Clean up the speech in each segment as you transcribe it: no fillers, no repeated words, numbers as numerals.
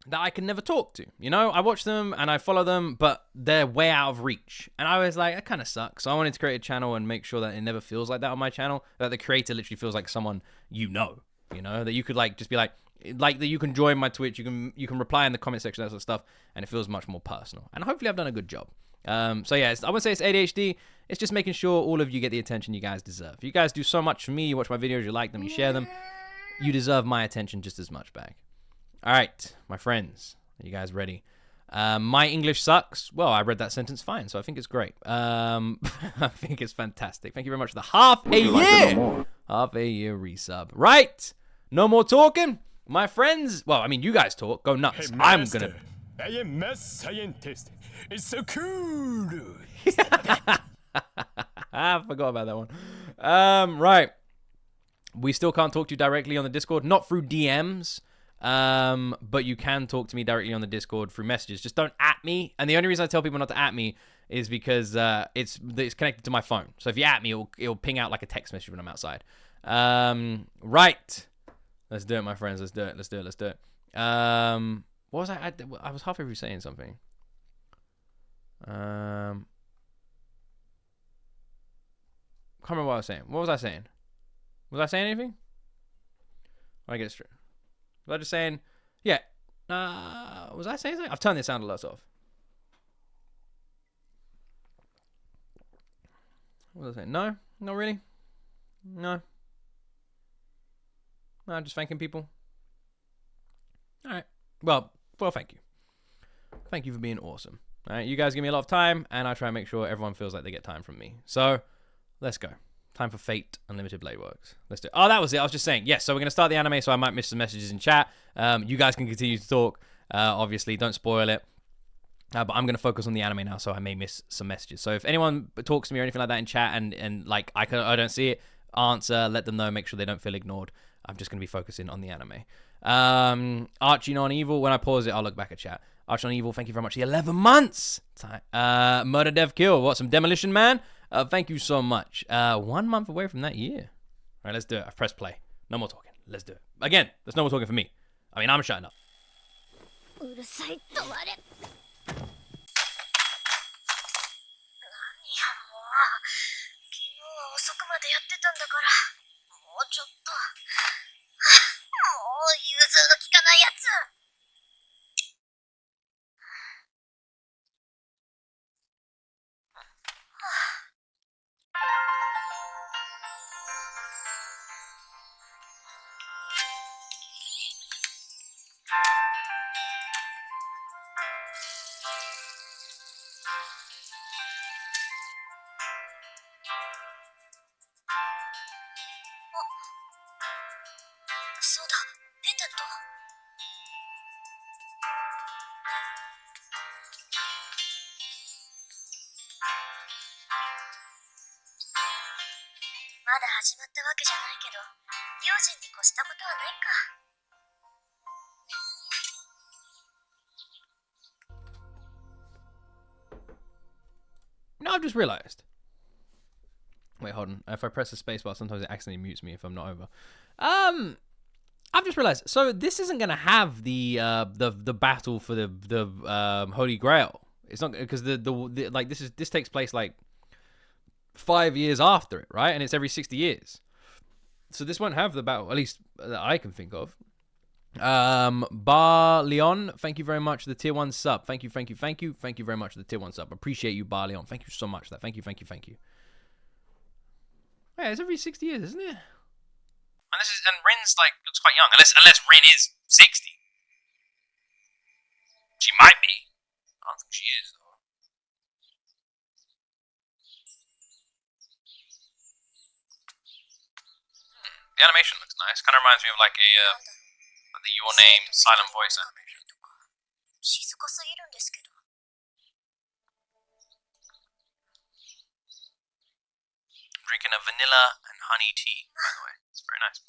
that I can never talk to. You know, I watch them and I follow them, but they're way out of reach. And I was like, that kind of sucks. So I wanted to create a channel and make sure that it never feels like that on my channel, that the creator literally feels like someone you know, that you could like just be like that you can join my Twitch, you can reply in the comment section, that sort of stuff, and it feels much more personal. And hopefully I've done a good job. So yeah, I wouldn't say it's ADHD. It's just making sure all of you get the attention you guys deserve. You guys do so much for me. You watch my videos, you like them, you share them. You deserve my attention just as much back. All right, my friends. Are you guys ready? My English sucks. Well, I read that sentence fine, so I think it's great. I think it's fantastic. Thank you very much for the half a year resub. Right. No more talking. My friends. Well, I mean, you guys talk. Go nuts. Hey, I'm master, gonna. I am math scientist. It's so cool. I forgot about that one. Right. We still can't talk to you directly on the Discord, not through DMs. But you can talk to me directly on the Discord through messages. Just don't at me. And the only reason I tell people not to at me is because it's connected to my phone. So if you at me, it'll ping out like a text message when I'm outside. Right. Let's do it, my friends. Let's do it. What was I was halfway through saying something. Can't remember what I was saying. What was I saying? Was I saying anything? I get it straight. Was I just saying? Yeah. Was I saying something? I've turned the sound alerts off. What was I saying? No? Not really? No? No, just thanking people. Alright. Well, thank you. Thank you for being awesome. Alright, you guys give me a lot of time, and I try and make sure everyone feels like they get time from me. So, let's go. Time for Fate Unlimited Blade Works. Let's do it. Oh, that was it. I was just saying. Yes, so we're going to start the anime, so I might miss some messages in chat. You guys can continue to talk. Obviously, don't spoil it. But I'm going to focus on the anime now, so I may miss some messages. So if anyone talks to me or anything like that in chat and like I don't see it, answer, let them know, make sure they don't feel ignored. I'm just going to be focusing on the anime. Archie Non-Evil, when I pause it, I'll look back at chat. Archie Non-Evil, thank you very much. The 11 months! Murder, Dev, Kill. What, some Demolition Man? Thank you so much. 1 month away from that year. All right, let's do it. I've pressed play. No more talking. Let's do it. Again, there's no more talking for me. I mean, I'm shutting up. No, I've just realized. Wait, hold on. If I press the spacebar, sometimes it accidentally mutes me if I'm not over. I've just realized. So this isn't gonna have the battle for the Holy Grail. It's not because the like this takes place like 5 years after it, right? And it's every 60 years. So this won't have the battle, at least that I can think of. Bar Leon, thank you very much for the tier 1 sub. Thank you very much for the tier 1 sub. Appreciate you, Bar Leon. Thank you so much for that. Thank you. Yeah, it's every 60 years, isn't it? And Rin's like looks quite young, unless Rin is 60. She might be. I don't think she is though. The animation looks nice. Kind of reminds me of like the Your Name silent voice animation. Drinking a vanilla and honey tea, by the way. It's very nice.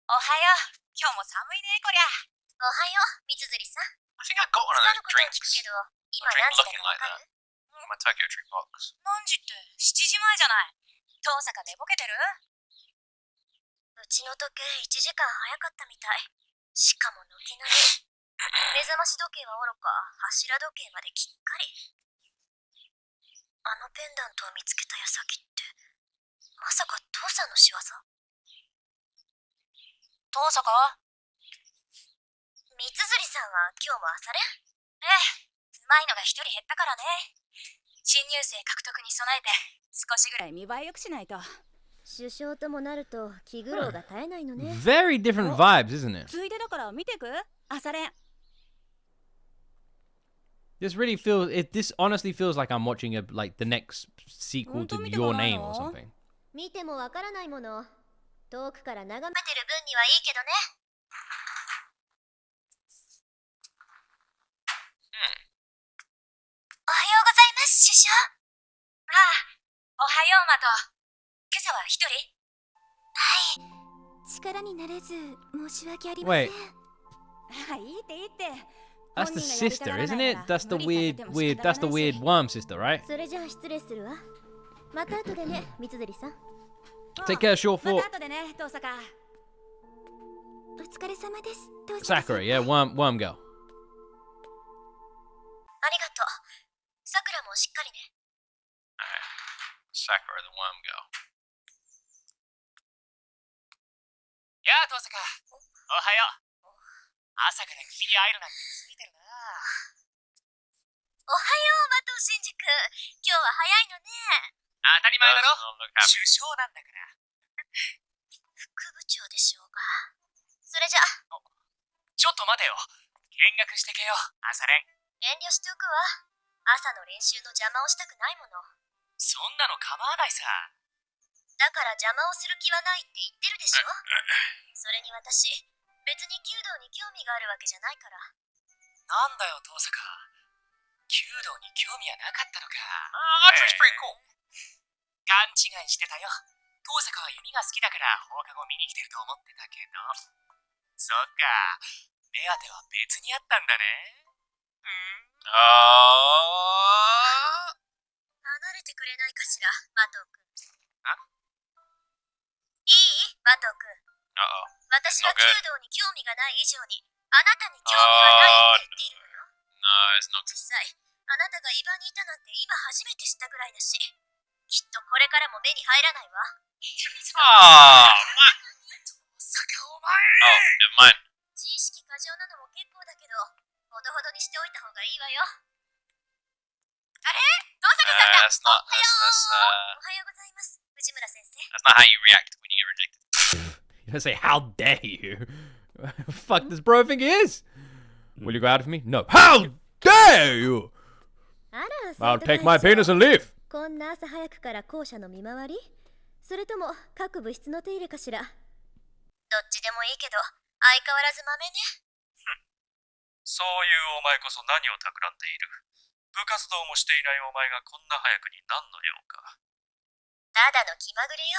おはよう。今日も寒いね、こりゃ。おはよう、三辻さん。 I think I got one of 使う those ことを聞 drinks. くけど、 A 今 drink 何時だ looking かわ like か that. る？ My Tokyo Tree box. 何時って7時前じゃない。遠坂寝ぼけてる？うちの時計1時間早かったみたい。しかも軒並み。目覚まし時計はおろか、柱時計まできっかり。あのペンダントを見つけた矢先って、まさか父さんの仕業？遠坂？三辻さんは今日も朝練？ええ、うまいのが一人減ったからね。新入生獲得に備えて少しぐらい見栄え良くしないと。首相ともなると気苦労が絶えないのね。 Very different vibes, isn't it? ついでだから見てく？朝練。 This really feels it. This honestly feels like I'm watching like the next sequel to Your Name or something. 見てもわからないもの。遠くから眺めてる分にはいいけどね。おはようございます、首相。ああ、おはよう、マト。今朝は一人？はい。力になれず申し訳ありません。 Wait, あ、いいっていいって。 that's the sister, isn't it? That's the weird. That's the weird worm sister, right? それじゃあ失礼するわ。また後でね、三辻さん。 Take care, short ま for た後でね、遠坂。お疲れ様です。 Sakura. Yeah, worm girl. ありがとう。さくらもしっかりね。 Sakura the worm girl. やあ、遠坂。おはよう。朝から君に会えるなんてついてるな。おはよう、マトウ新宿。今日は早いのね。当たり前だろ。 Doesn't look happy. 首相なんだから。副部長でしょうか。それじゃ、ちょっと待てよ。見学してけよ、朝練。遠慮しておくわ。朝の練習の邪魔をしたくないもの。そんなの構わないさ。だから邪魔をする気はないって言ってるでしょ。それに私、別に弓道に興味があるわけじゃないから。なんだよ、遠坂。弓道に興味はなかったのか。Archery's pretty cool. 勘違いしてたよ。遠坂は弓が好きだから放課後見に来てると思ってたけど。そっか。目当ては別にあったんだね。Oh. 離れてくれないかしら、マトウ君。いい？マトウ君。 Uh-oh. 私は Not good. 弓道に興味がない以上に、あなたに興味はないって言っているのよ。 No, it's not good. 実際、あなたがイバにいたなんて今初めて知ったぐらいだし、きっとこれからも目に入らないわ。 Oh, my. 坂お前。 Oh, never mind. 自意識過剰なのも結構だけど、ほどほどにしておいた方がいいわよ。あれ？遠坂さんだ。 That's not. おはようございます、藤村先生。 That's not how you react when you get rejected. You don't say, "How dare you?" Fuck does bro think he is? Will you go out with me? No. How dare you? あら、 I'll take my penis and leave. こんな朝早くから校舎の見回り？それとも各部室の手入れかしら？どっちでもいいけど、相変わらず豆ね。そういうお前こそ何を企んでいる。部活動もしていないお前がこんな早くに何の用か。ただの気まぐれよ。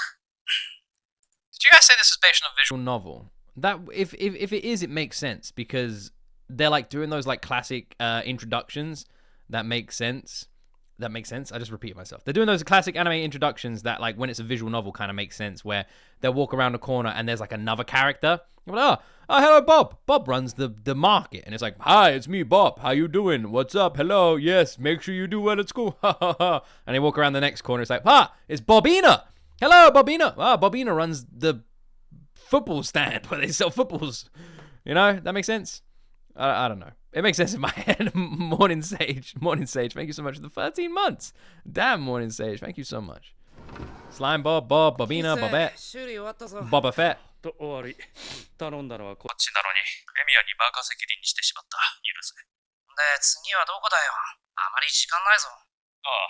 Did you guys say this is based on a visual? Novel. That if it is, it makes sense because they're like doing those like classic introductions that make sense. That makes sense. I just repeat myself. They're doing those classic anime introductions that, like, when it's a visual novel, kind of makes sense. Where they'll walk around a corner and there's like another character. You're like, oh, hello, Bob. Bob runs the market, and it's like, hi, it's me, Bob. How you doing? What's up? Hello. Yes, make sure you do well at school. Ha ha ha. And they walk around the next corner. It's like, it's Bobina. Hello, Bobina. Bobina runs the football stand where they sell footballs. You know, that makes sense. I don't know. It makes sense in my head. Morning Sage. Thank you so much for the 13 months. Damn, Morning Sage. Thank you so much. Slime Bob, Bobina, Bobette, 修理終わったぞ。 Boba Fett. と終わり。頼んだのはここっちなのに、エミヤに任せきりにしてしまった。許せ。で、次はどこだよ。あまり時間ないぞ。ああ、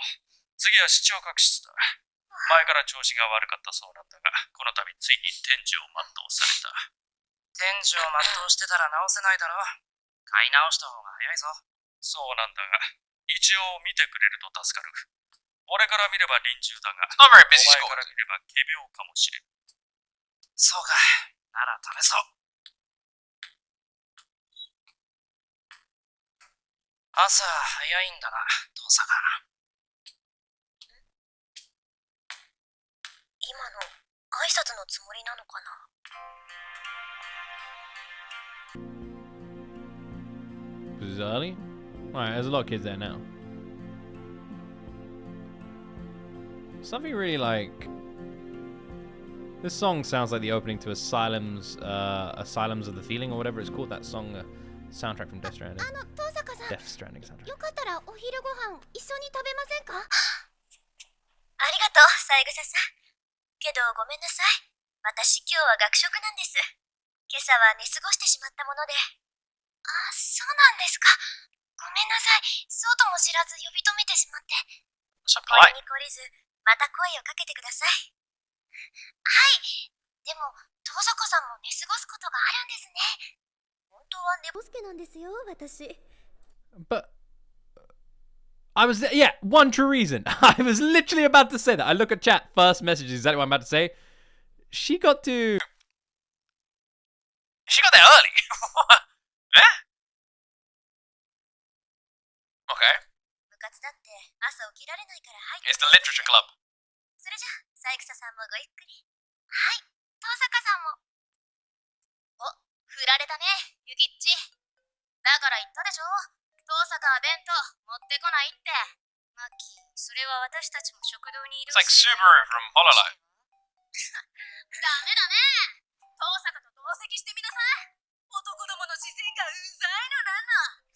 次は視聴覚室だ。前から調子が悪かったそうなんだが、この度ついに天寿を全うされた。天寿を全うしてたら直せないだろ。買い直した方が早いぞ。そうなんだが、一応見てくれると助かる。俺から見れば臨終だが、Not very お busy 前 school. から見れば仮病かもしれん。そうか。なら試そ朝早いんだな、遠坂。今の挨拶のつもりなのかな。This is early? Alright, there's a lot of kids there now. Something really like... This song sounds like the opening to Asylums of the Feeling or whatever it's called. That song, soundtrack from Death Stranding. 遠坂さん、 Death Stranding soundtrack. よかったらお昼ご飯一緒に食べませんか？ありがとう、三枝さん。けどごめんなさい。私今日は学食なんです。今朝は寝過ごしてしまったもので。あ、そうなんですか。ごめんなさい。そうとも知らず呼び止めてしまって。So これ polite. に懲りず、また声をかけてください。はい。でも、遠坂さんも寝過ごすことがあるんですね。本当は寝ぼすけなんですよ、私。But... I was... Yeah, one true reason. I was literally about to say that. I look at chat, first message is exactly what I'm about to say. She got to... She got there early. Eh? Okay. 部活だって朝起きられないから入って。 It's the literature club. それじゃ、三枝さんもごゆっくり。はい、遠坂さんも。お、振られたね、ゆきっち。だから言ったでしょ。遠坂は弁当持ってこないって。マッキー、それは私たちも食堂にいる。 It's like Subaru from Hololive. ダメだね。遠坂と同席してみなさい。男どもの視線がうざいのなんの。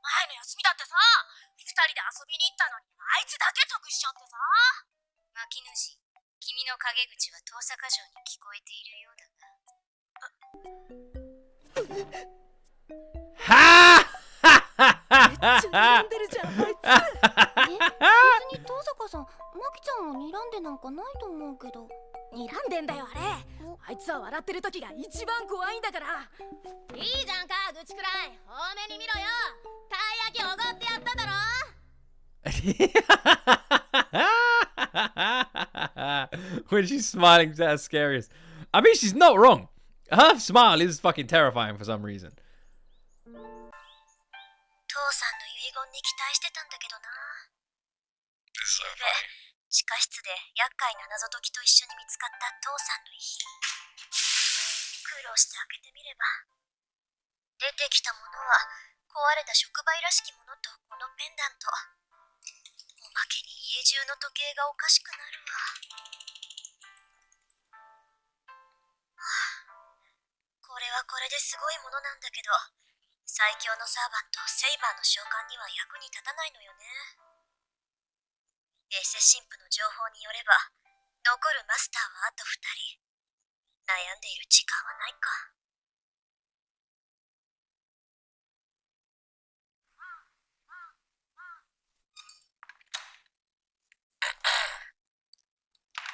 前の休みだってさ、二人で遊びに行ったのにあいつだけ得しちゃってさ。牧主、君の陰口は遠坂城に聞こえているようだが。Ha! 睨んでるじゃん、あいつ。別に遠坂さん、マキちゃんを睨んでなんかないと思うけど。睨んでんだよ、あれ。あいつは笑ってる時が一番怖いんだから。いいじゃんか、愚痴くらい。多めに見ろよ。たい焼きおごってやっただろ。When she's smiling, that's scariest. I mean, she's not wrong. Her smile is fucking terrifying for some reason. 父さんの遺言に期待してたんだけどな。 This is so ゆうべ funny. 地下室で厄介な謎解きと一緒に見つかった父さんの遺品。苦労して開けてみれば、出てきたものは壊れた触媒らしきものとこのペンダント。おまけに家中の時計がおかしくなるわ。これはこれですごいものなんだけど、最強のサーバントセイバーの召喚には役に立たないのよね。エセ神父の情報によれば、残るマスターはあと2人。悩んでいる時間はないか。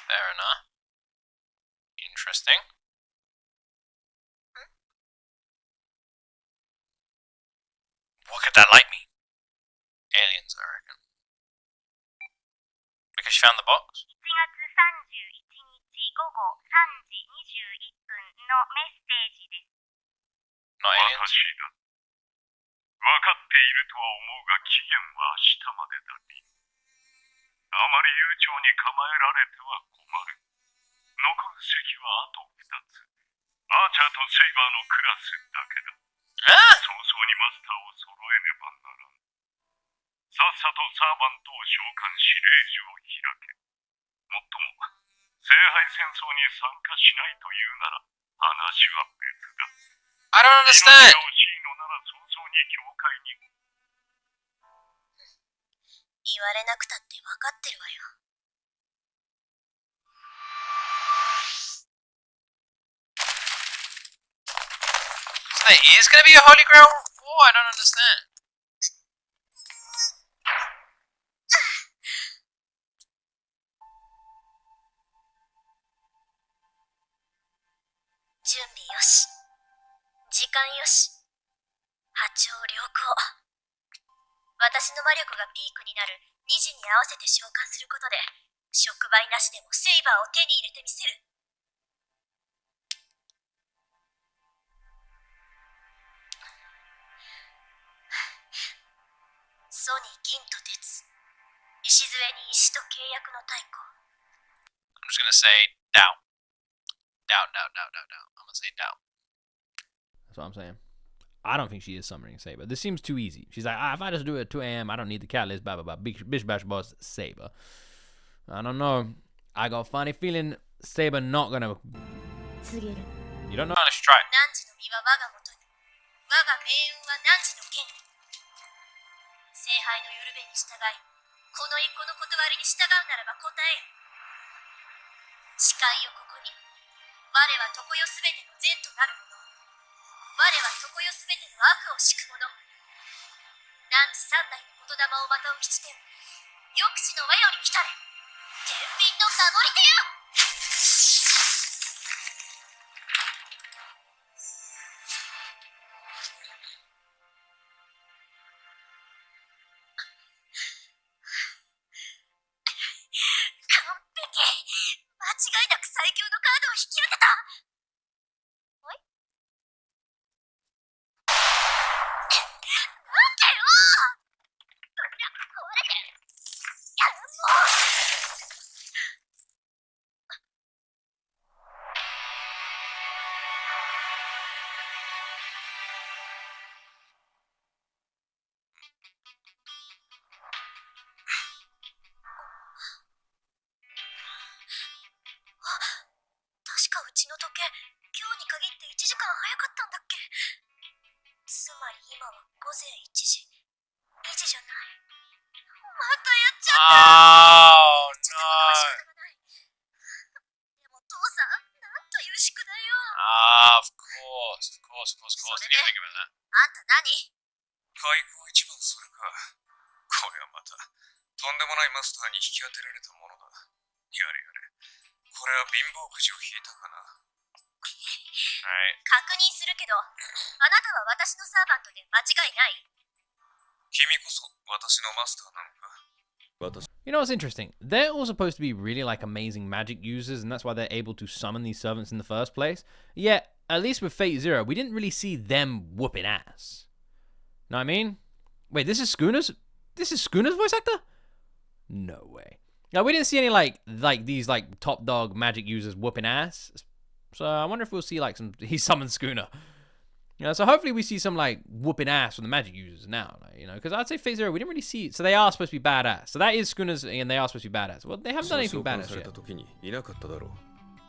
Fair enough. Interesting. What could that light mean? Aliens, I reckon. Because she found the box? 1月31日午後3時21分のメッセージです。 Not aliens? 私だ。分かっているとは思うが期限は明日までだに。あまり悠長に構えられては困る。残る席はあと2つ。アーチャーとセイバーのクラスだけだ。早々にマスターを揃えねばならん。さっさとサーバントを召喚し令状を開け。もっとも、聖杯戦争に参加しないというなら話は別だ。 I don't 命 understand. が惜しいのなら早々に教会に。言われなくたって分かってるわよ。 So there is going to be a Holy Grail war? I don't understand. 準備よし。時間よし。波長良好。私の魔力がピークになる2時に合わせて召喚することで、触媒なしでもセイバーを手に入れてみせる。銀と鉄。礎に石と契約の太鼓。I'm just gonna say doubt. Doubt. I'm gonna say doubt. That's what I'm saying. I don't think she is summoning Saber. This seems too easy. She's like, if I just do it at 2 a.m., I don't need the catalyst, blah, blah, blah. Bish bash boss, Saber. I don't know. I got a funny feeling Saber not gonna... 告げる。 You don't know? Let's try it. 汝の身は我がもとに。我が命運は汝の剣に。聖杯のゆるべに従い、この一個の断りに従うならば答えよ。誓いをここに。我は常世すべての善となるもの。我は常世すべての悪を敷く者。汝三代の言霊をまたう吉天。抑止の輪より来たれ。天秤の名乗り手よ。完璧。間違いなく最強のカードを引き当てた。おい、なんでよ。壊れてる。いや、もう。確かうちの時計、今日に限って1時間早かったんだっけ。つまり今は午前1時。2時じゃない。またやっちゃった。Oh ちょっとこれは仕方がない。でも父さん、なんという宿題よ。 no. Of course. Didn't even think about that. あんた何？開口一番それか。これはまた、とんでもないマスターに引き当てられたものだ。やれやれ。これは貧乏くじを引いたかな。Alright. 確認するけど、あなたは私のサーバントで間違いない？君こそ私のマスターなのか。 You know what's interesting? They're all supposed to be really like amazing magic users, and that's why they're able to summon these servants in the first place. Yet, at least with Fate Zero, we didn't really see them whooping ass. Know what I mean? Wait, this is Schooner's voice actor? No way. Now we didn't see any like these like top dog magic users whooping ass. So I wonder if we'll see like he summoned Schooner. You know, so hopefully we see some like whooping ass from the magic users now, like, you know, because I'd say Phase Zero we didn't really see. So they are supposed to be badass. So that is Schooner's, and they are supposed to be badass. Well, they haven't done anything badass yet.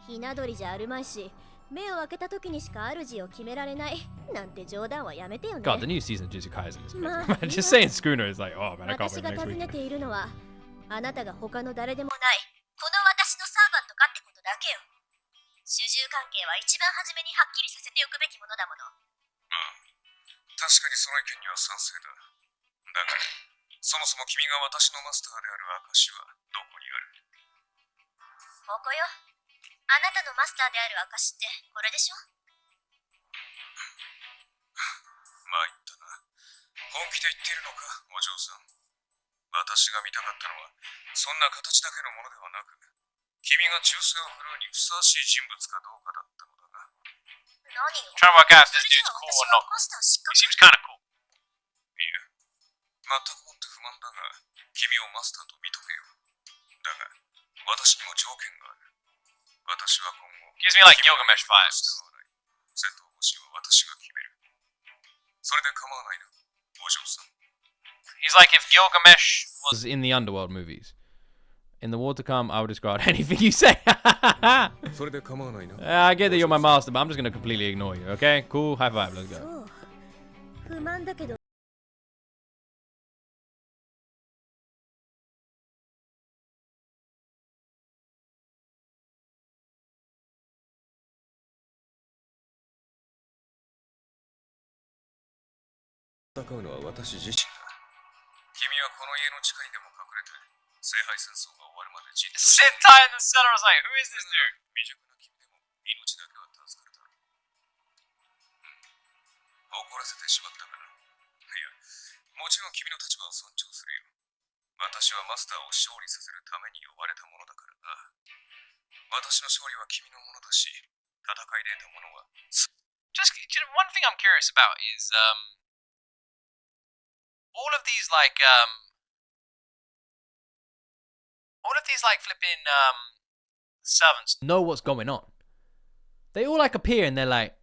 ひな鳥じゃあるまいし、目を開けた時にしか主を決められないなんて冗談はやめてよね。 God, the new season of Jujutsu Kaisen is amazing. Ma, Man, just saying Schooner is like, oh man, I can't 私 wait が for next 尋ね week. ているのは、あなたが他の誰でもないこの私のサーバントかってことだけよ。主従関係は一番初めにはっきりさせておくべきものだもの。確かにその意見には賛成だ。だが、そもそも君が私のマスターである証はどこにある？ここよ。あなたのマスターである証ってこれでしょ。参ったな。本気で言っているのか、お嬢さん。私が見たかったのは、そんな形だけのものではなく、君が忠誠を振るうにふさわしい人物かどうかだったのだが。何よ。 Trying to work out if そ this れじゃ dude's あ cool 私 or は not. マスター失 He 格。 seems kind of cool. いや、全くもって不満だが、君をマスターと認めよう。だが、私にも条件がある。私は今後、 Gives me like Gilgamesh vibes. 戦闘方針は私が決める。それで構わないな、お嬢さん。 He's like if Gilgamesh was. Was in the Underworld movies. In the war to come, I will discard anything you say. それで構わないな。 I get that you're my master, but I'm just gonna completely ignore you. Okay, cool. High five. Let's そ go. う。不満だけど。戦うのは私自身だ。君はこの家の地下にでも隠れて、聖杯戦争が終わるまでじっと Sentai in the center. I was like, who is this dude? 未熟な君でも命だけは助かるだろう。怒らせてしまったかな。いや、もちろん君の立場を尊重するよ。私はマスターを勝利させるために呼ばれたものだからな。私の勝利は君のものだし、戦いで得たものは Just one thing I'm curious about is all of these like What if these like flipping servants? know what's going on. They all like appear and they're like,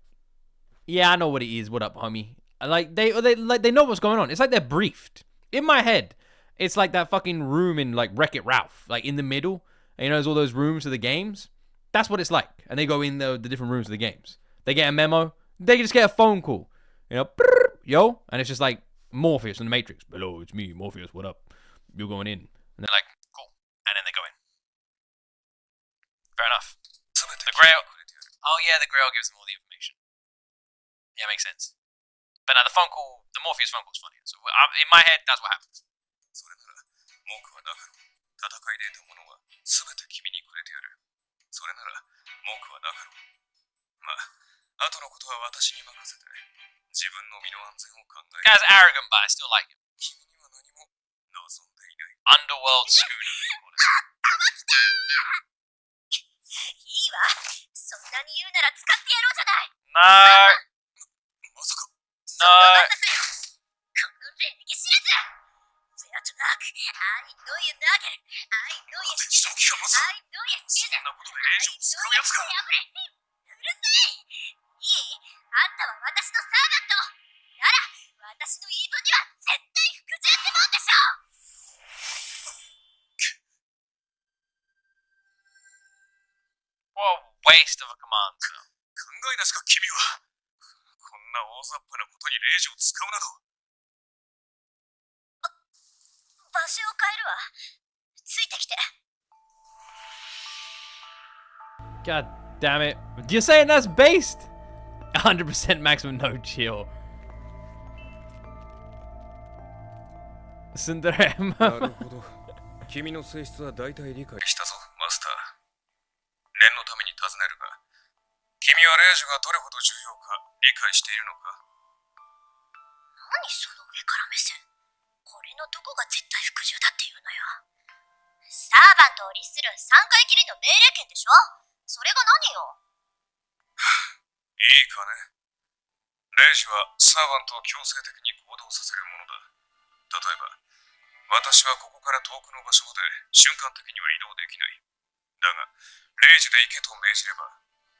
"Yeah, I know what it is. What up, homie?" Like they know what's going on. It's like they're briefed. In my head, it's like that fucking room in like Wreck-It Ralph, like in the middle. And, you know, there's all those rooms of the games. That's what it's like. And they go in the different rooms of the games. They get a memo. They just get a phone call. You know, yo, and it's just like Morpheus in the Matrix. Hello, it's me, Morpheus. What up? You're going in. And They're like, cool, and then they go in. Fair enough. The Grail. Oh yeah, the Grail gives them all the information. Yeah, makes sense. But now the phone call, the Morpheus phone call is funny. So in my head, that's what happens. それなら文句はなかろう。戦いで得たものは全て君にくれてやる。それなら文句はなかろう。まあ、後のことは私に任せて自分の身の安全を考え Guy's arrogant, but I still like him. 君には何も望んでいない。 Underworld schooner. いいわ。そんなに言うなら使ってやろうじゃない。 No. まさか No. この礼儀知らず。Fair to knock. I know you knock it. I know you 正 shoot. 気がまさ I know you そ shoot. んなことでレイジを使うやつが。うるさい。いい？あんたは私のサーバント。なら、私の言い分には絶対服従ってもんでしょ。 What a waste of a command cell. 考えなしか君は。こんな大雑把なことにレイジを使うなど。場所を変えるわ。ついてきて。 God damn it. You're saying that's based? 100% maximum no chill. 住んでるなるほど。君の性質は大体理解したぞ、マスター。念のために尋ねるが、君はレイジがどれほど重要か理解しているのか？何その上から目線。これのどこが絶対服従だっていうのよ。サーバントを律する3回きりの命令権でしょ。それが何よ。いいかね。レイジはサーバントを強制的に行動させるものだ。例えば、私はここから遠くの場所まで瞬間的には移動できない。だが、レイジで行けと命じれば、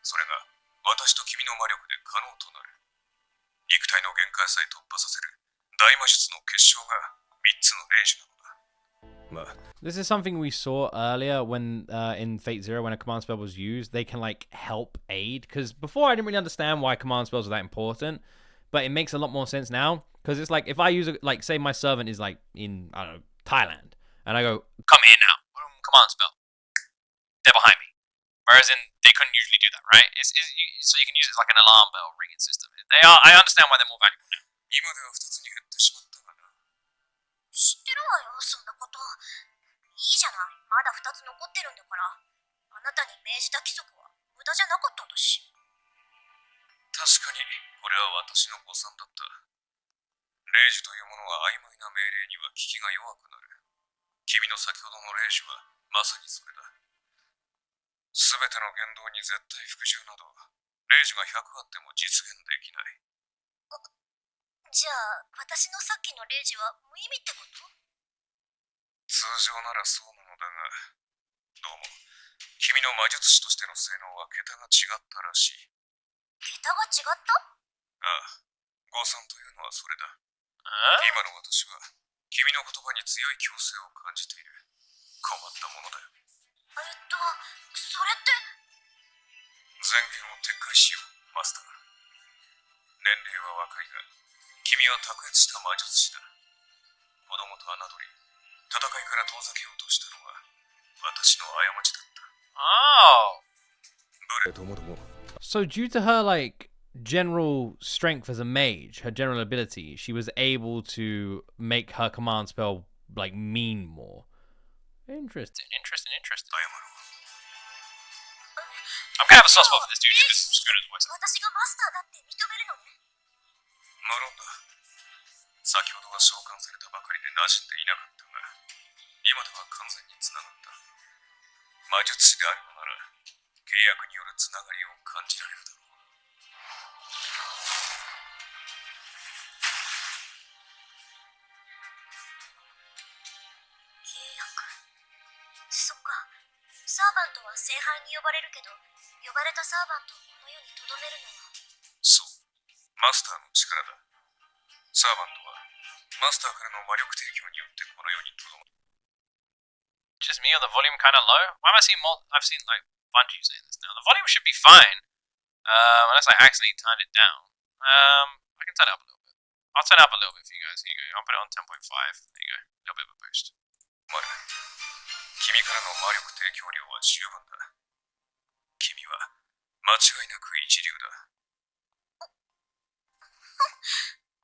それが私と君の魔力で可能となる。肉体の限界さえ突破させる大魔術の結晶が3つのレイジなのだ。まあ、 This is something we saw earlier when in Fate Zero, when a command spell was used, they can like help aid. Because before I didn't really understand why command spells are that important, but it makes a lot more sense now. Because it's like if I use like say my servant is like in I don't know Thailand, and I go Come here now. Boom, command spell. They're behind me. Whereas they couldn't usually do that, right? So you can use it as like an alarm bell ringing system. I understand why they're more valuable now. 今では2つに減ってしまったがな。知ってるわよ、そんなこと。いいじゃない。まだ2つ残ってるんだから。あなたに命じた規則は無駄じゃなかったんだし。確かに、これは私の誤算だった。レイジというものは曖昧な命令には効きが弱くなる。君の先ほどのレイジはまさにそれだ。すべての言動に絶対服従など、レイジが100あっても実現できない。じゃあ、私のさっきのレイジは無意味ってこと？通常ならそうなのだが、どうも、君の魔術師としての性能は桁が違ったらしい。桁が違った？ああ、誤算というのはそれだ。 Huh? 今の私は、君の言葉に強い強制を感じている。困ったものだよ。それって。前言を撤回しよう、マスター。年齢は若いが、君は卓越した魔術師だ。子供と侮り、戦いから遠ざけようとしたのは、私の過ちだった。Oh. ともども so due to her like general strength as a mage, her general ability, she was able to make her command spell like mean more. Interesting. Interesting. 謝ろう。 I'm kind of a soft spot for this dude just because Schooner's voice. 私がマスターだって認めるのね。無論だ。先ほどは召喚されたばかりで馴染んでいなかったが、今では完全につながった。魔術師であるのなら、契約によるつながりを感じられるだろう。契約。そう。ントは聖杯に呼ばれるけど、呼ばれたサーバントをこの世に留めるのは。そう。マスターの力だ。サーバントは、マスターからの魔力提供によってこの世にとどまる。Just me or the volume kind of low? Why am I seeing more? I've seen like a bunch of you saying this now. The volume should be fine, unless I accidentally turned it down. I can turn it up a little bit. I'll turn it up a little bit for you guys. Here you go. I'll put it on 10.5. There you go. A little bit of a boost. マル、君からの魔力提供量は十分だ。君は間違いなく一流だ。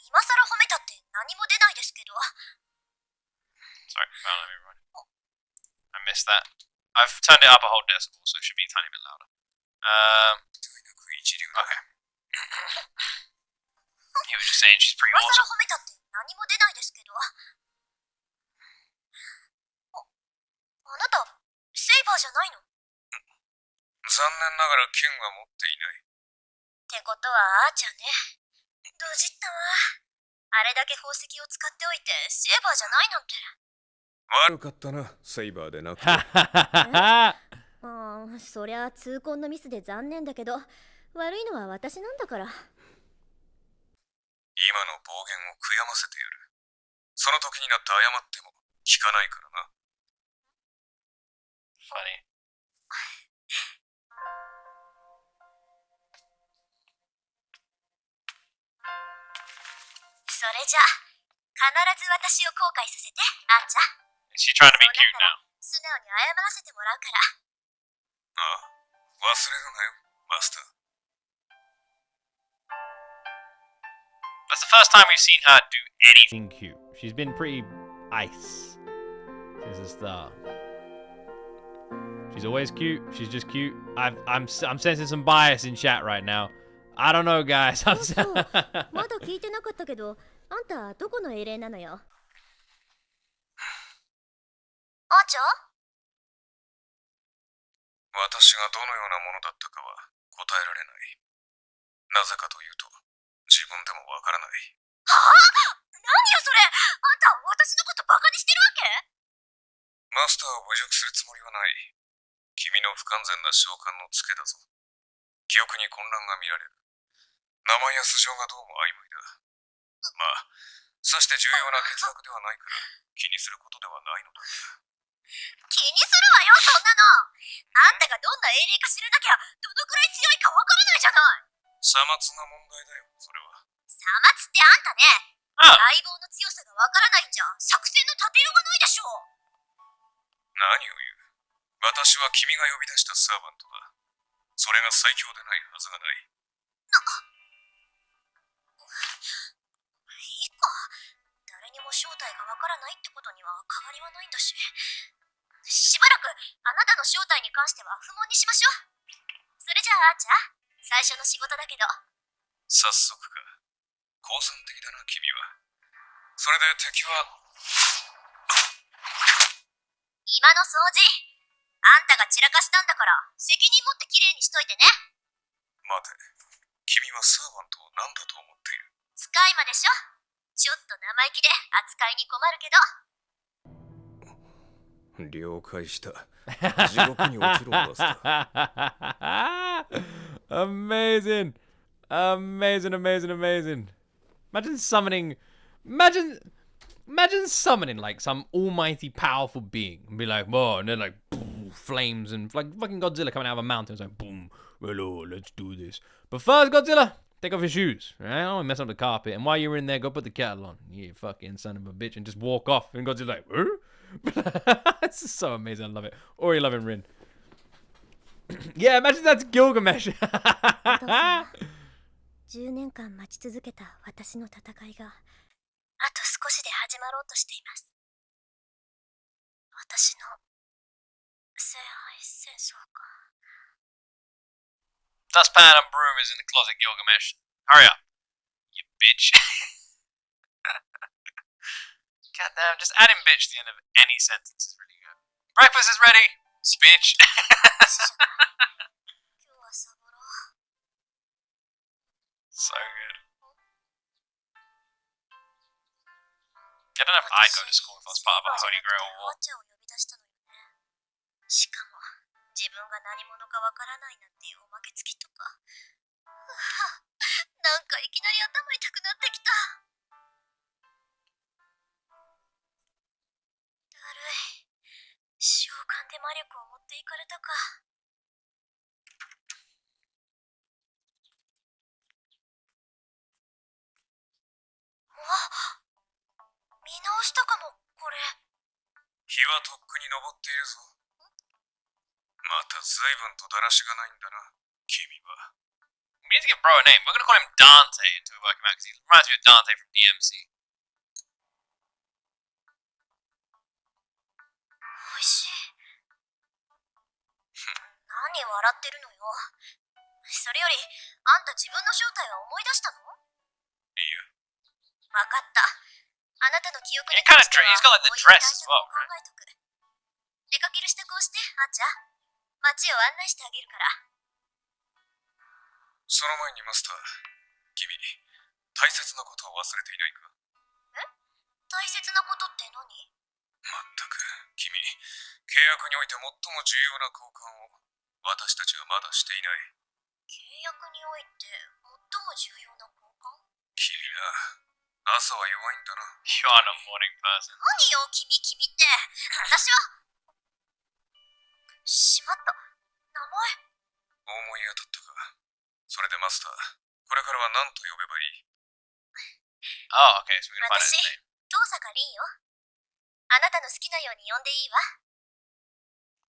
今更褒めたって何も出ないですけど。Sorry, I missed that. I've turned it up a whole decibel, so it should be a tiny bit louder. Okay. He was just saying she's pretty 今更 awesome. 褒めたって何も出ないですけど。あなた、セイバーじゃないの？残念ながら剣は持っていない。ってことはあーちゃんね。ドジったわ。あれだけ宝石を使っておいてセイバーじゃないなんて。悪かったな、セイバーでなくて。そりゃ痛恨のミスで残念だけど、悪いのは私なんだから。今の暴言を悔やませてやる。その時になって謝っても聞かないからな。Funny. それじゃ必ず私を後悔させて、あーちゃん。 Is she trying to be そうな cute ったら now? 素直に謝らせてもらうから。ああ、忘れるなよ、マスター。That's the first time we've seen her do anything. Cute. She's been pretty ice since the start. She's always cute. She's just cute. I'm sensing some bias in chat right now. I don't know, guys. そうそう、まだ聞いてなかったけど、あんたどこの英霊なのよ。あーちゃん？私がどのようなものだったかは答えられない。なぜかというと、自分でもわからない。はぁ？何よそれ！あんた私のことバカにしてるわけ？マスターを侮辱するつもりはない。君の不完全な召喚のツケだぞ。記憶に混乱が見られる。名前や素性がどうも曖昧だ。まあ、さして重要な欠落ではないから気にすることではないのだ。気にするわよ、そんなの。あんたがどんな英霊か知らなきゃどのくらい強いかわからないじゃない。さまつな問題だよ、それは。さまつってあんたね、あ相棒の強さがわからないんじゃ作戦の立てようがないでしょう。何を言う。私は君が呼び出したサーバントだ。それが最強でないはずがない。いいか。誰にも正体がわからないってことには変わりはないんだし。しばらくあなたの正体に関しては不問にしましょう。それじゃああーちゃん、最初の仕事だけど。早速か。好算的だな、君は。それで敵は。今の掃除、あんたが散らかしたんだから責任持ってきれいにしといてね。待て。君はサーバントを何だと思っている？使い魔でしょ。ちょっと生意気で扱いに困るけど。了解した。地獄に落ちろ、マスター。Amazing. Amazing, amazing, amazing. Imagine summoning. Imagine summoning like some almighty powerful being and be like, whoa, and then like boom, flames and like fucking Godzilla coming out of a mountain. It's like, boom, hello, let's do this. But first, Godzilla, take off your shoes. Right? I don't want to mess up the carpet. And while you're in there, go put the kettle on. You fucking son of a bitch. And just walk off. And Godzilla's like, huh? This is so amazing. I love it. Or you love him, Rin. Yeah, imagine that's Gilgamesh. 10年間待ち続けた私の戦いが、あと少しで始まろうとしています。私の聖杯戦争か。Dustpan and broom is in the closet, Gilgamesh. Hurry up, you bitch. Goddamn, just adding bitch to the end of any sentence is really good. Breakfast is ready, bitch. 今日はサボろう。 So good. I don't know if I'd go to school if I was part of a Holy Grail あ war. ーちゃんを呼び出したのよね。しかも自分が何者かわからないなんていうおまけつきとか。なんかいきなり頭痛くなってきた。だるい。召喚で魔力を持っていかれたか。あ、見直したかも、これ。日はとっくに昇っているぞ。また随分とだらしがないんだな、君は。We need to give bro a name. We're gonna call him Dante until we work him out because he reminds me of Dante from DMC. おいしい。何笑ってるのよ。それより、あんた自分の正体は思い出したの？いや。わかった。あなたの記憶に He kinda 関しては he's got like the こういう対 dress as 策 well, を考えとく。出かける支度をして、あんちゃん。街を案内してあげるから。その前にマスター、君、大切なことを忘れていないか？大切なことって何？まったく、君、契約において最も重要な交換を私たちはまだしていない。契約において最も重要な交換？君な、朝は弱いんだな。You are a morning person. 何よ、君って。私は。しまった。名前。思い当たったか。それでマスター、これからは何と呼べばいい？ Oh, okay, so we're gonna find out 私、 his name. 遠坂凛よ。あなたの好きなように呼んでいいわ。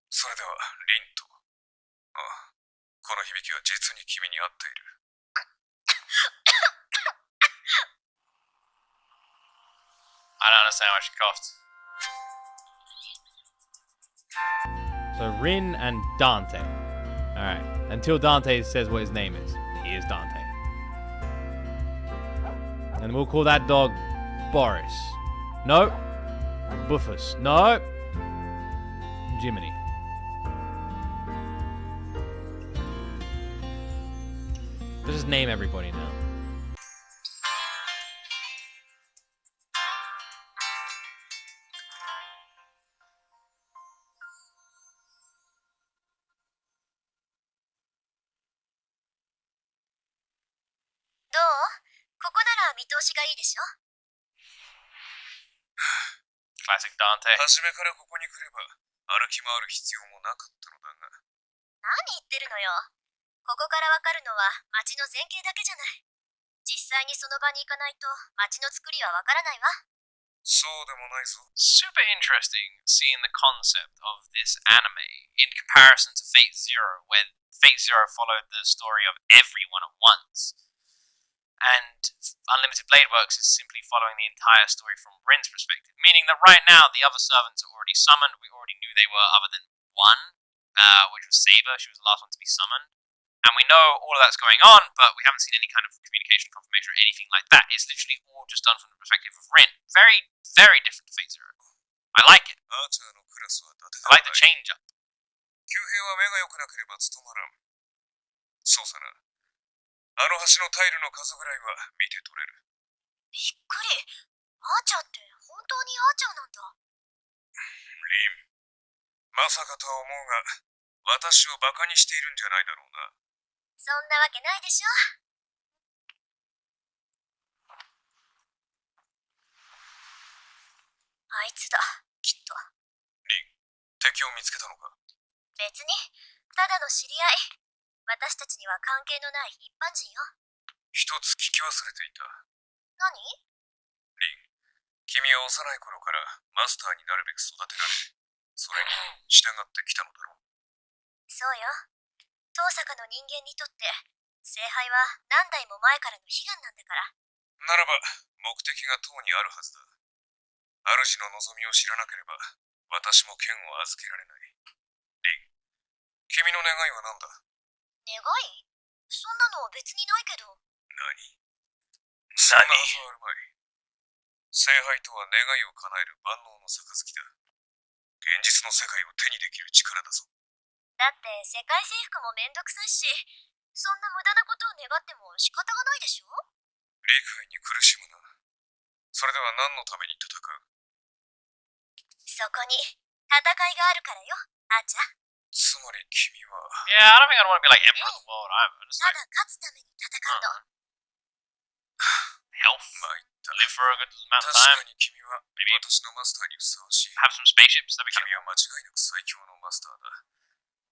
それでは、リンと。ああ、この響きは実に君に合っている。I don't understand why she coughed. So Rin and Dante. Alright. Until Dante says what his name is. He is Dante. And we'll call that dog Boris. No. Buffus. No. Jiminy. Let's just name everybody now. Classic Dante. 初めからここに来れば、歩き回る必要もなかったのだが。何言ってるのよ。ここからわかるのは街の前景だけじゃない。実際にその場に行かないと街の作りはわからないわ。そうでもないぞ。Super interesting seeing the concept of this anime in comparison to Fate Zero, where Fate Zero followed the story of everyone at once. And Unlimited Blade Works is simply following the entire story from Rin's perspective, meaning that right now the other servants are already summoned. We already knew they were, other than one, which was Saber. She was the last one to be summoned. And we know all of that's going on, but we haven't seen any kind of communication, confirmation, or anything like that. It's literally all just done from the perspective of Rin. Very, very different to Fate Zero. I like it. I like the change up. 旧兵は目が良くなければ務まらん。そうさな。あの橋のタイルの数ぐらいは見て取れる。びっくり。アーチャーって本当にアーチャーなんだ。リン、まさかとは思うが、私をバカにしているんじゃないだろうな。そんなわけないでしょ。あいつだ、きっと。リン、敵を見つけたのか？別に、ただの知り合い。私たちには関係のない一般人よ。一つ聞き忘れていた。何？リン、君は幼い頃からマスターになるべく育てられ、それに従ってきたのだろう。そうよ。遠坂の人間にとって、聖杯は何代も前からの悲願なんだから。ならば、目的が党にあるはずだ。主の望みを知らなければ、私も剣を預けられない。リン、君の願いは何だ？願い？そんなの別にないけど。何？そんなはずはあるまい。聖杯とは願いを叶える万能の杯だ。現実の世界を手にできる力だぞ。だって世界征服もめんどくさいし、そんな無駄なことを願っても仕方がないでしょ？理解に苦しむな。それでは何のために戦う？そこに戦いがあるからよ、あーちゃん。つまり君は Yeah, I don't think I'd want to be like emperor of the world either. Just た like だ勝つために戦うの。 health, 参った。 live for a good amount of 確 time, かに君は Maybe. 私のマスターにふさわしい。 have some spaceships. That'd be 君 kind は間違いなく最強のマスターだ。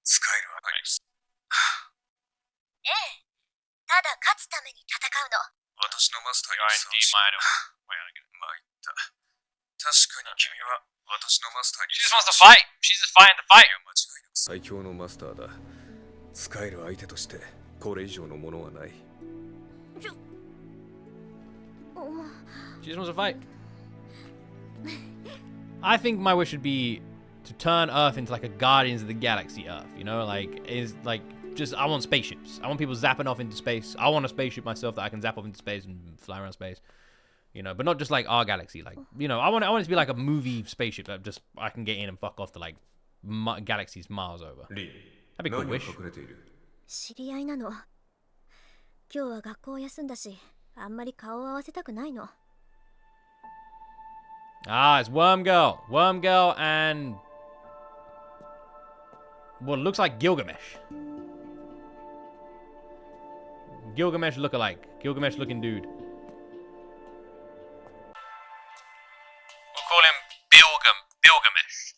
使える間にええ。ただ勝つために戦うの。私のマスター of. に You ふ are さわ indeed しい。 my idol. Wait, I get it. 参った。確かに君は私のマスターに She ふ just さわ wants し to い。 fight. She's just fighting to fight. 君は間違いなく最強のマスターだ。使える相手としてこれ以上のものはない。She just wants to fight. I think my wish would be to turn Earth into like a Guardians of the Galaxy Earth, you know? Like, is like, just, I want spaceships. I want people zapping off into space. I want a spaceship myself that I can zap off into space and fly around space. You know, but not just like our galaxy. Like, you know, I want it to be like a movie spaceship that just, I can get in and fuck off to like galaxies miles over. リン、 That'd be a cool 何を wish. 隠れている？知り合いなの。今日は学校休んだし、あんまり顔を合わせたくないの。Ah, it's Worm Girl. Worm Girl and what looks like Gilgamesh. Gilgamesh look-alike. Gilgamesh looking dude. We'll call him Bilgamesh.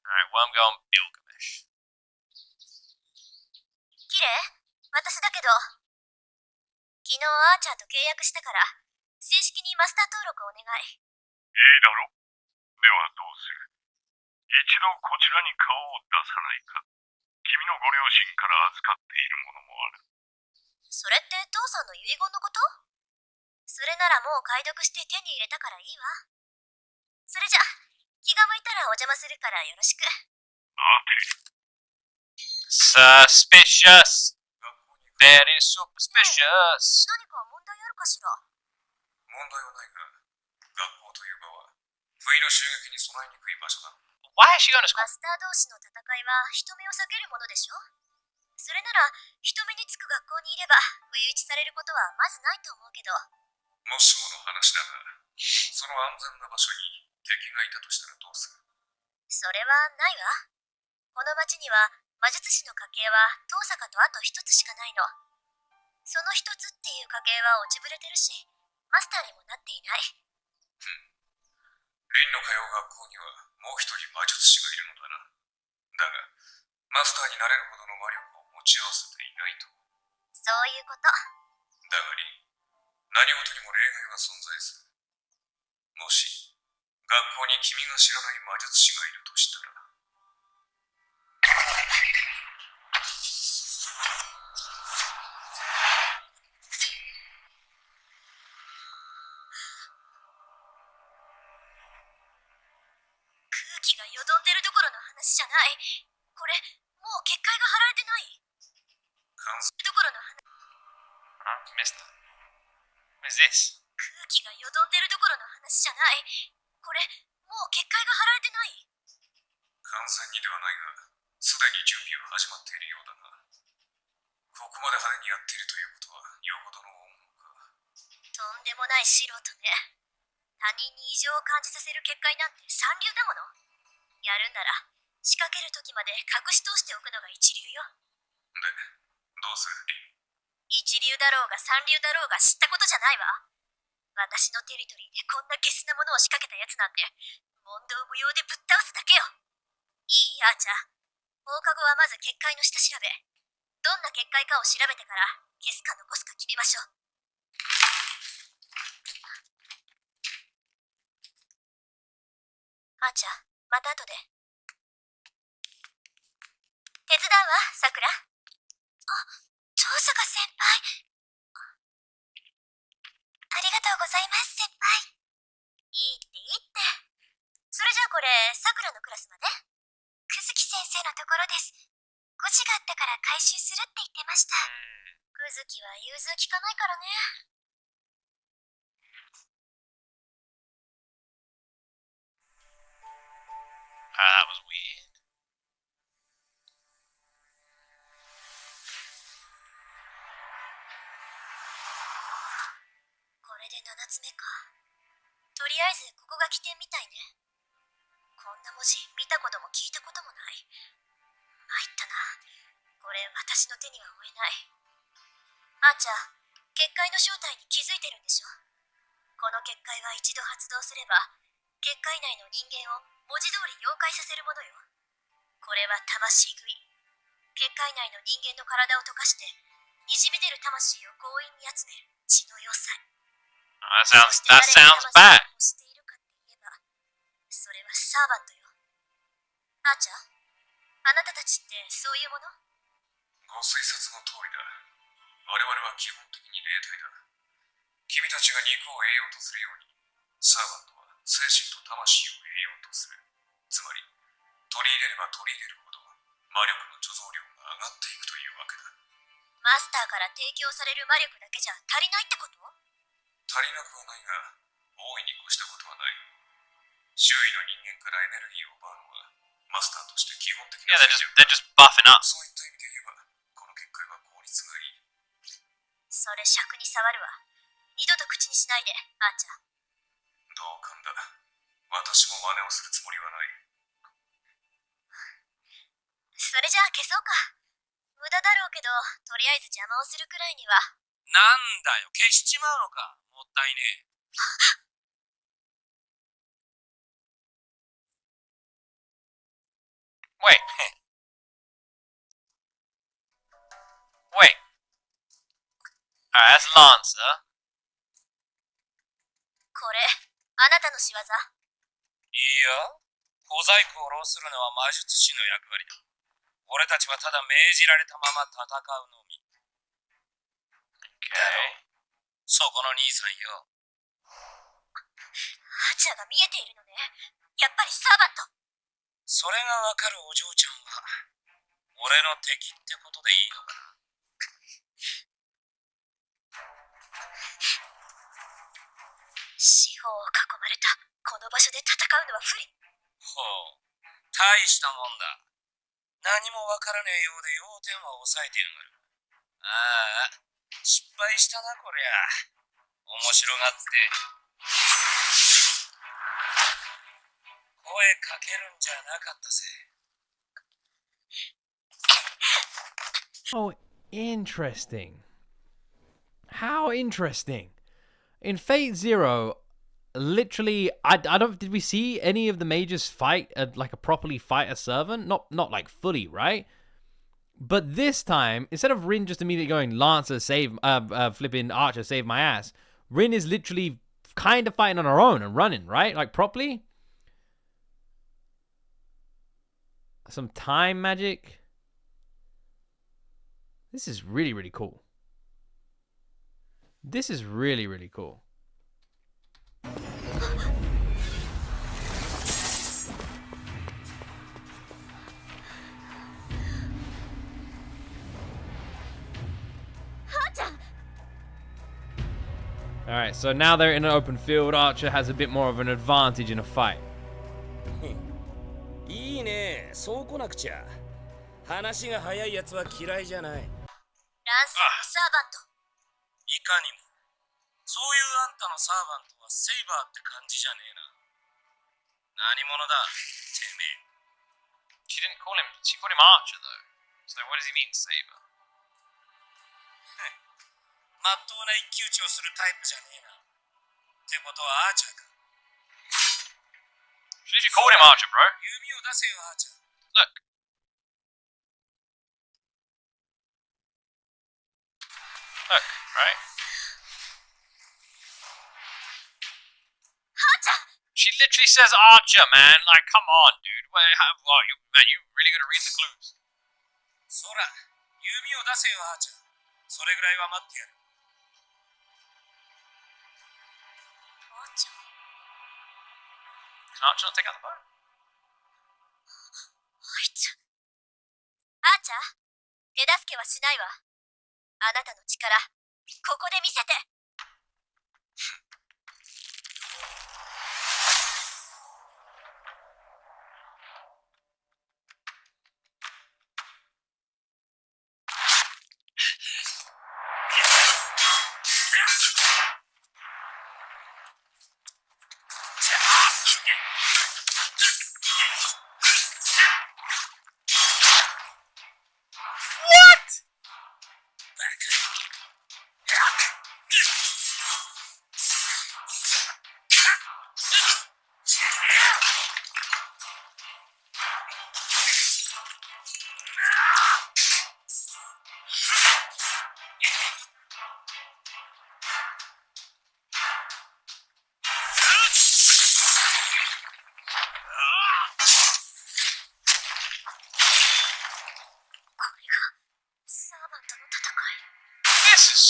Alright, Worm Girl and Bilgamesh. キレ、私だけど。昨日アーチャーと契約したから、正式にマスター登録お願い。いいだろ。ではどうする？一度こちらに顔を出さないか。君のご両親から預かっているものもある。それって父さんの遺言のこと？それならもう解読して手に入れたからいいわ。それじゃ、気が向いたらお邪魔するからよろしく。待て。 Suspicious. Very suspicious. 何か問題あるかしら？問題はないが、学校という場は不意の襲撃に備えにくい場所だ。 Why is she going to school? マスター同士の戦いは人目を避けるものでしょ？それなら人目につく学校にいれば不意打ちされることはまずないと思うけど。もしもの話だが、その安全な場所に敵がいたとしたらどうする？それはないわ。この町には魔術師の家系は遠坂とあと一つしかないの。その一つっていう家系は落ちぶれてるし、マスターにもなっていない。リンの通う学校にはもう一人魔術師がいるのだな。だが、マスターになれるほどの魔力を持ち合わせていないと。そういうこと。だがリン、何事にも例外は存在する。もし、学校に君が知らない魔術師がいるとしたら、空気がよどんでるどころの話じゃない。これ、もう結界が張られてない。完全どころの話。 Huh? Missed it. What is this? 空気がよどんでるどころの話じゃない。これ、もう結界が張られてない。完全にではないが、すでに準備は始まっているようだな。ここまで派手にやっているということは、よほどの大物か。とんでもない素人ね。他人に異常を感じさせる結界なんて三流だもの。やるんなら、仕掛ける時まで隠し通しておくのが一流よ。で、どうするリン？一流だろうが三流だろうが知ったことじゃないわ。私のテリトリーでこんなゲスなものを仕掛けたやつなんて、問答無用でぶっ倒すだけよ。いいアーチャー。放課後はまず結界の下調べ。どんな結界かを調べてから消すか残すか決めましょう。アーチャー、また後で。手伝うわ、さくら。遠坂先輩。ありがとうございます、先輩。いいっていいって。それじゃあこれ、さくらのクラスまで？くずき先生のところです。誤字があったから回収するって言ってました。くずきは融通きかないからね。That was weird. これで7つ目か。とりあえずここが起点みたいね。こんな文字見たことも聞いたこともない。ったな。これ私の手には負えない。あーちゃん、結界の正体に気づいてるんでしょ？この結界は一度発動すれば、結界内の人間を文字通り妖怪させるものよ。これは魂食い。結界内の人間の体を溶かして、にじみ出る魂を強引に集める血の要塞。That sounds bad. 欲しているかって言えば、それはサーバントよ。あーちゃん、あなたたちってそういうもの？ご推察の通りだ。我々は基本的に霊体だ。君たちが肉を栄養とするように、サーバントは精神と魂を栄養とする。つまり、取り入れれば取り入れるほど、魔力の貯蔵量が上がっていくというわけだ。マスターから提供される魔力だけじゃ足りないってこと？足りなくはないが、大いに越したことはない。周囲の人間からエネルギーを奪うのは、マスターとして基本的な Yeah, 戦略 they're just buffing up. そういった意味で言えば、この結界は効率がいい。それ尺に触るわ。二度と口にしないで、あーちゃん。同感だ。私も真似をするつもりはない。それじゃあ消そうか。無駄だろうけど、とりあえず邪魔をするくらいには。なんだよ、消しちまうのか。もったいねえ。Wait. Wait. Alright, that's Lancer. これ、あなたの仕業？いや、小細工を浪するのは魔術師の役割だ。俺たちはただ命じられたまま戦うのみ。Okay. そこの兄さんよ。あーちゃんが見えているのね。やっぱりサーバント。それがわかるお嬢ちゃんは、俺の敵ってことでいいのかな。四方を囲まれたこの場所で戦うのは不利。ほう、大したもんだ。何もわからねえようで要点は抑えてやがる。ああ、失敗したなこりゃ。面白がって。声かけるんじゃなかったぜ。Oh, interesting. How interesting. In Fate Zero, literally, I don't. Did we see any of the mages fight like a properly fight a servant? Not like fully, right? But this time, instead of Rin just immediately going Lancer save, flipping Archer save my ass, Rin is literally kind of fighting on her own and running, right? Like properly. Some time magic. This is really, really cool. This is really, really cool. Alright, so now they're in an open field. Archer has a bit more of an advantage in a fight. いいね、そう来なくちゃ。話が早いやつは嫌いじゃない。ランサーのサーバント。いかにも。そういうあんたのサーバントはセイバーって感じじゃねえな。何者だ、てめえ。She called him Archer though. So what does he mean, Saber? まっとうな一騎打ちをするタイプじゃねえな。ってことはアーチャーか。She literally called him Archer, bro. 弓を出せよ、アーチャー。Look. Look, right? She literally says Archer, man. Like, come on, dude. Man, you really gotta read the clues. そら、弓を出せよ、アーチャー。それぐらいは待ってやる。あーちゃん。 Can Archer not take out the bow? あいつ。あーちゃん、手助けはしないわ。あなたの力、ここで見せて。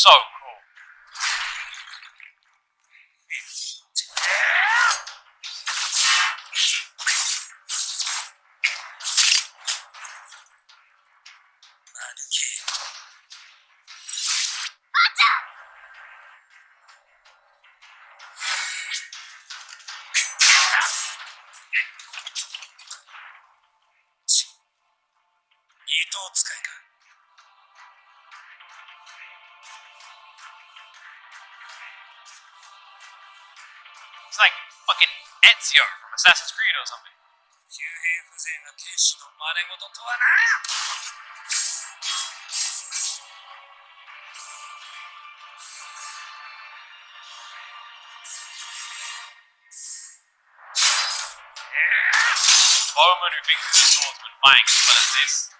so cool. It's like fucking Ezio from Assassin's Creed or something. 幽閉不全が剣士の真似事とはな。Bowman who thinks he's a swordsman fighting as well as this.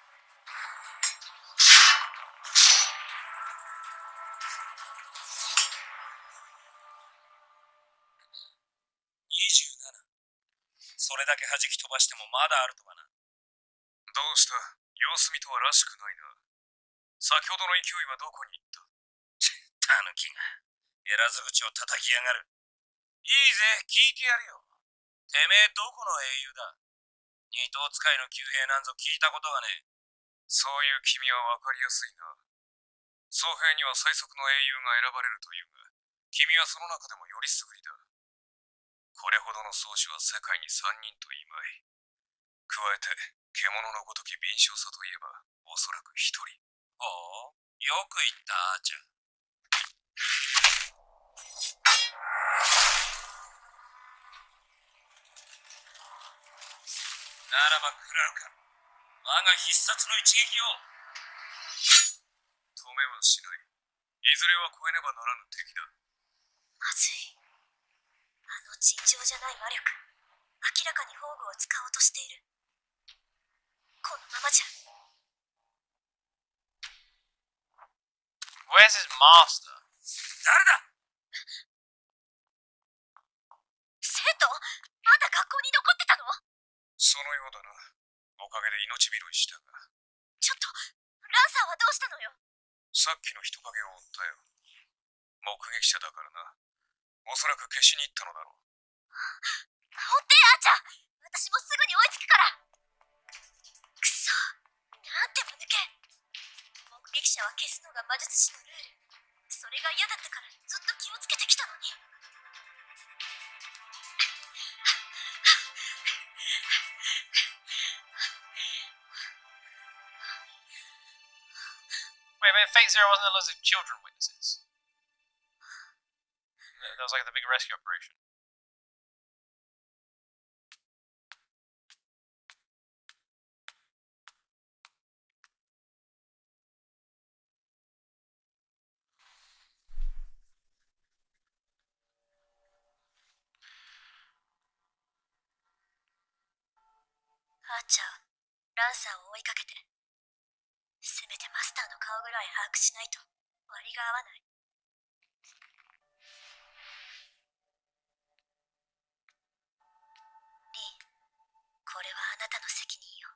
27。それだけ弾き飛ばしてもまだあるとはな。どうした？様子見とはらしくないな。先ほどの勢いはどこに行った？タヌキが、えらず口を叩きやがる。いいぜ、聞いてやるよ。てめえどこの英雄だ？二頭使いの旧兵なんぞ聞いたことがねえ。そういう君はわかりやすいな。僧兵には最速の英雄が選ばれるというが、君はその中でもよりすぐりだ。これほどの宗師は世界に3人といまい。加えて、獣のごとき敏捷さといえば、おそらく1人。ほう、よく言ったアーチャー。ならば食らうか。我が必殺の一撃を。止めはしない。いずれは超えねばならぬ敵だ。まずい。あの尋常じゃない魔力、明らかに宝具を使おうとしている。このままじゃ。Where's his master? 誰だ？生徒？まだ学校に残ってたの？そのようだな。おかげで命拾いしたが。ちょっと、ランサーはどうしたのよ？さっきの人影を追ったよ。目撃者だからな。おそらく消しに行ったのだろう。追ってアーチャー！私もすぐに追いつくから。くそ、なんて間抜け。目撃者は消すのが魔術師のルール。それが嫌だったからずっと気をつけてきたのに。Wait, man, Fate Zero wasn't there loads of children witnesses? That was like the big rescue operation.アーチャー、ランサーを追いかけて。せめてマスターの顔ぐらい把握しないと割が合わない。リン、これはあなたの責任よ。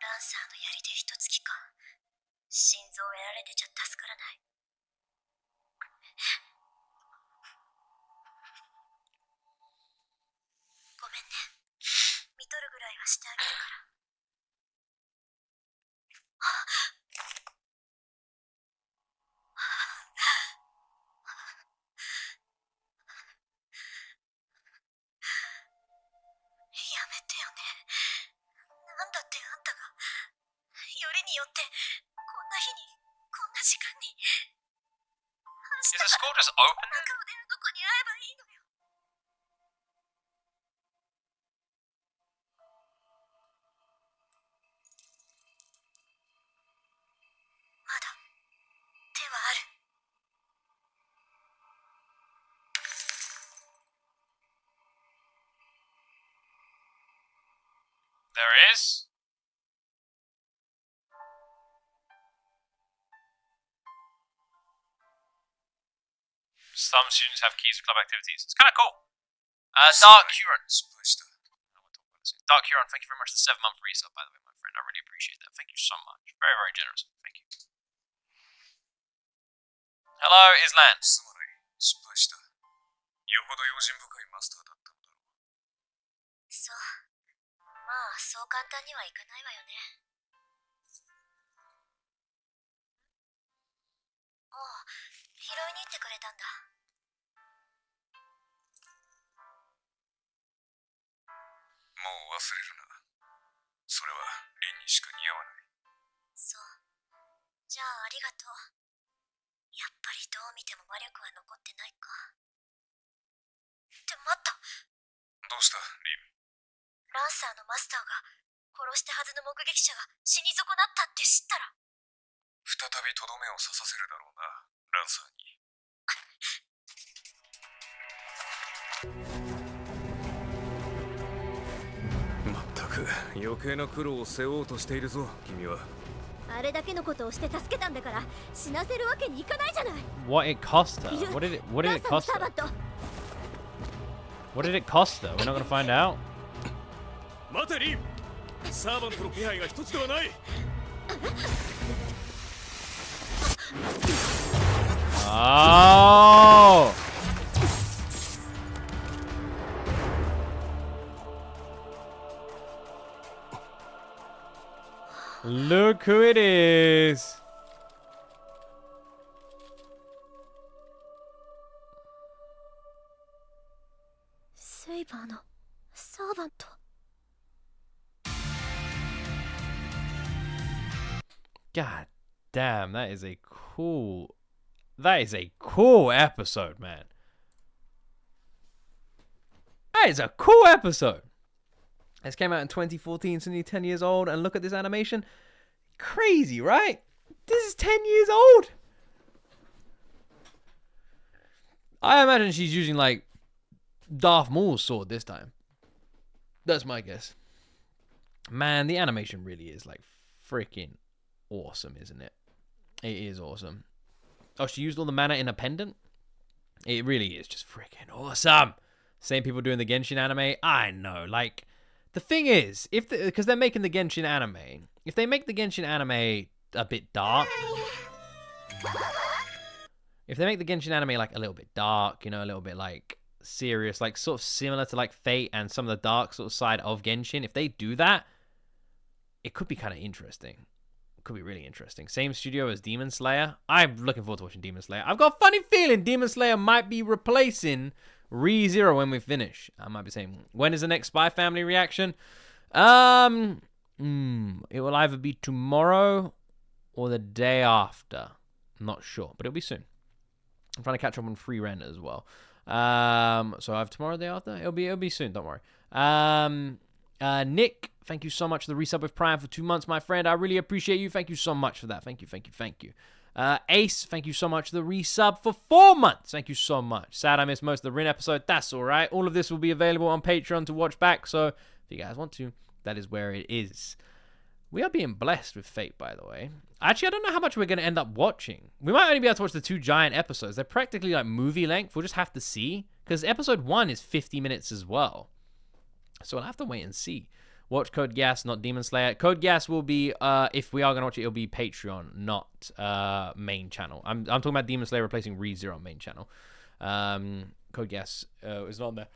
ランサーの槍で一突きか。心臓をやられてちゃ助からない。ごめんね。見とるぐらいはしてあげるから。やめてよね。なんだってあんたが、よりによってこんな日にこんな時間に。明 Is 日 the か school ら just open 中 then? 腕のどこに会えばいいのよ。まだ手はある。There is? Some students have keys to club activities. It's kind of cool. Dark Current. 失敗した。Dark Huron, thank you very much for the 7-month resub, by the way, my friend. I really appreciate that. Thank you so much. Very, very generous. Thank you. Hello, Islan. すまない。失敗した。よほど用心深いマスターだったのだろう。そう。まあ、そう簡単にはいかないわよね。おう、拾いに行ってくれたんだ。もう忘れるな。それはリンにしか似合わない。そう。じゃあありがとう。やっぱりどう見ても魔力は残ってないか。って待った。どうしたリン。ランサーのマスターが殺したはずの目撃者が死に損なったって知ったら。再びとどめを刺させるだろうな、ランサーに。まったく余計な苦労を背負おうとしているぞ、君は。あれだけのことをして助けたんだから死なせるわけにいかないじゃない。 What it cost her? What did it cost her? What did it cost her? We're not gonna find out. 待てリン、サーバントの気配が一つではない。Oh! Look who it is! Saber のサーバント。God damn, that is a cool episode, man. That is a cool episode. This came out in 2014, it's only 10 years old, and look at this animation. Crazy, right? This is 10 years old. I imagine she's using, like, Darth Maul's sword this time. That's my guess. Man, the animation really is, like, freaking awesome, isn't it? It is awesome. Oh, she used all the mana in a pendant? It really is just freaking awesome. Same people doing the Genshin anime. I know, like, the thing is, because they're making the Genshin anime, if they make the Genshin anime a bit dark, if they make the Genshin anime like a little bit dark, you know, a little bit like serious, like sort of similar to like Fate and some of the dark sort of side of Genshin, if they do that, it could be kind of interesting. It could be really interesting. Same studio as Demon Slayer. I'm looking forward to watching Demon Slayer. I've got a funny feeling Demon Slayer might be replacing ReZero when we finish. I might be saying, when is the next Spy Family reaction? It will either be tomorrow or the day after. I'm not sure, but it'll be soon. I'm trying to catch up on free rent as well. So I have tomorrow, the day after. It'll be soon. Don't worry. Nick, thank you so much for the resub with Prime for 2 months, my friend. I really appreciate you. Thank you so much for that. Thank you. Ace, thank you so much for the resub for 4 months. Thank you so much. Sad I missed most of the Rin episode. That's all right. All of this will be available on Patreon to watch back. So if you guys want to, that is where it is. We are being blessed with Fate, by the way. Actually, I don't know how much we're going to end up watching. We might only be able to watch the 2 giant episodes. They're practically like movie length. We'll just have to see. Because episode 1 is 50 minutes as well. So we'll have to wait and see. Watch Code Geass, not Demon Slayer. Code Geass will be, if we are going to watch it, it'll be Patreon, not main channel. I'm talking about Demon Slayer replacing ReZero main channel. Code Geass is not there.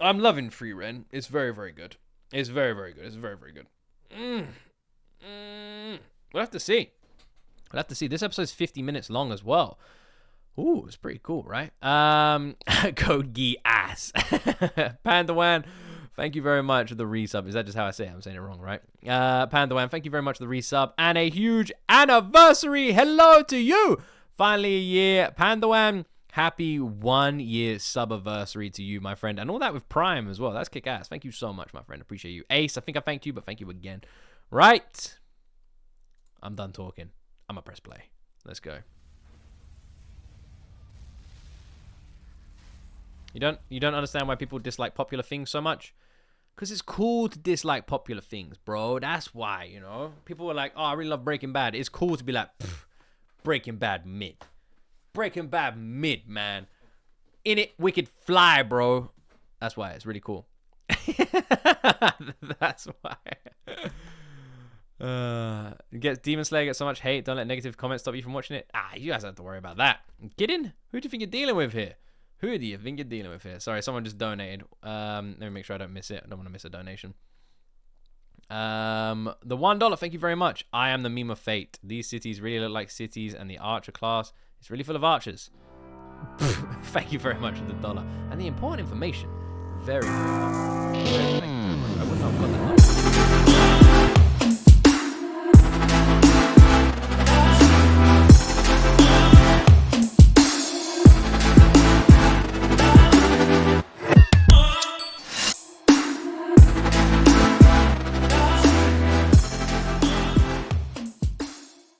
I'm loving Free Ren. It's very, very good. It's very, very good. It's very, very good. We'll have to see. We'll have to see. This episode's 50 minutes long as well. Ooh, it's pretty cool, right? Code Geass. Pandawan, thank you very much for the resub. Is that just how I say it? I'm saying it wrong, right? Pandawan, thank you very much for the resub. And a huge anniversary. Hello to you. Finally a year. Pandawan, happy 1 year subiversary to you, my friend. And all that with Prime as well. That's kick ass. Thank you so much, my friend. Appreciate you. Ace, I think I thanked you, but thank you again. Right. I'm done talking. I'm gonna press play. Let's go. You don't understand why people dislike popular things so much? Because it's cool to dislike popular things, bro. That's why, you know? People were like, oh, I really love Breaking Bad. It's cool to be like, Breaking Bad mid. Breaking Bad mid, man. In it, wicked fly, bro. That's why it's really cool. That's why. Demon Slayer gets so much hate. Don't let negative comments stop you from watching it. You guys don't have to worry about that. Kidding? Who do you think you're dealing with here? Who do you think you're dealing with here? Sorry, someone just donated. Let me make sure I don't miss it. I don't want to miss a donation. The $1, thank you very much. I am the meme of fate. These cities really look like cities, and the archer class is really full of archers. Thank you very much for the $1 and the important information. Very, very helpful. I wouldn't have got that.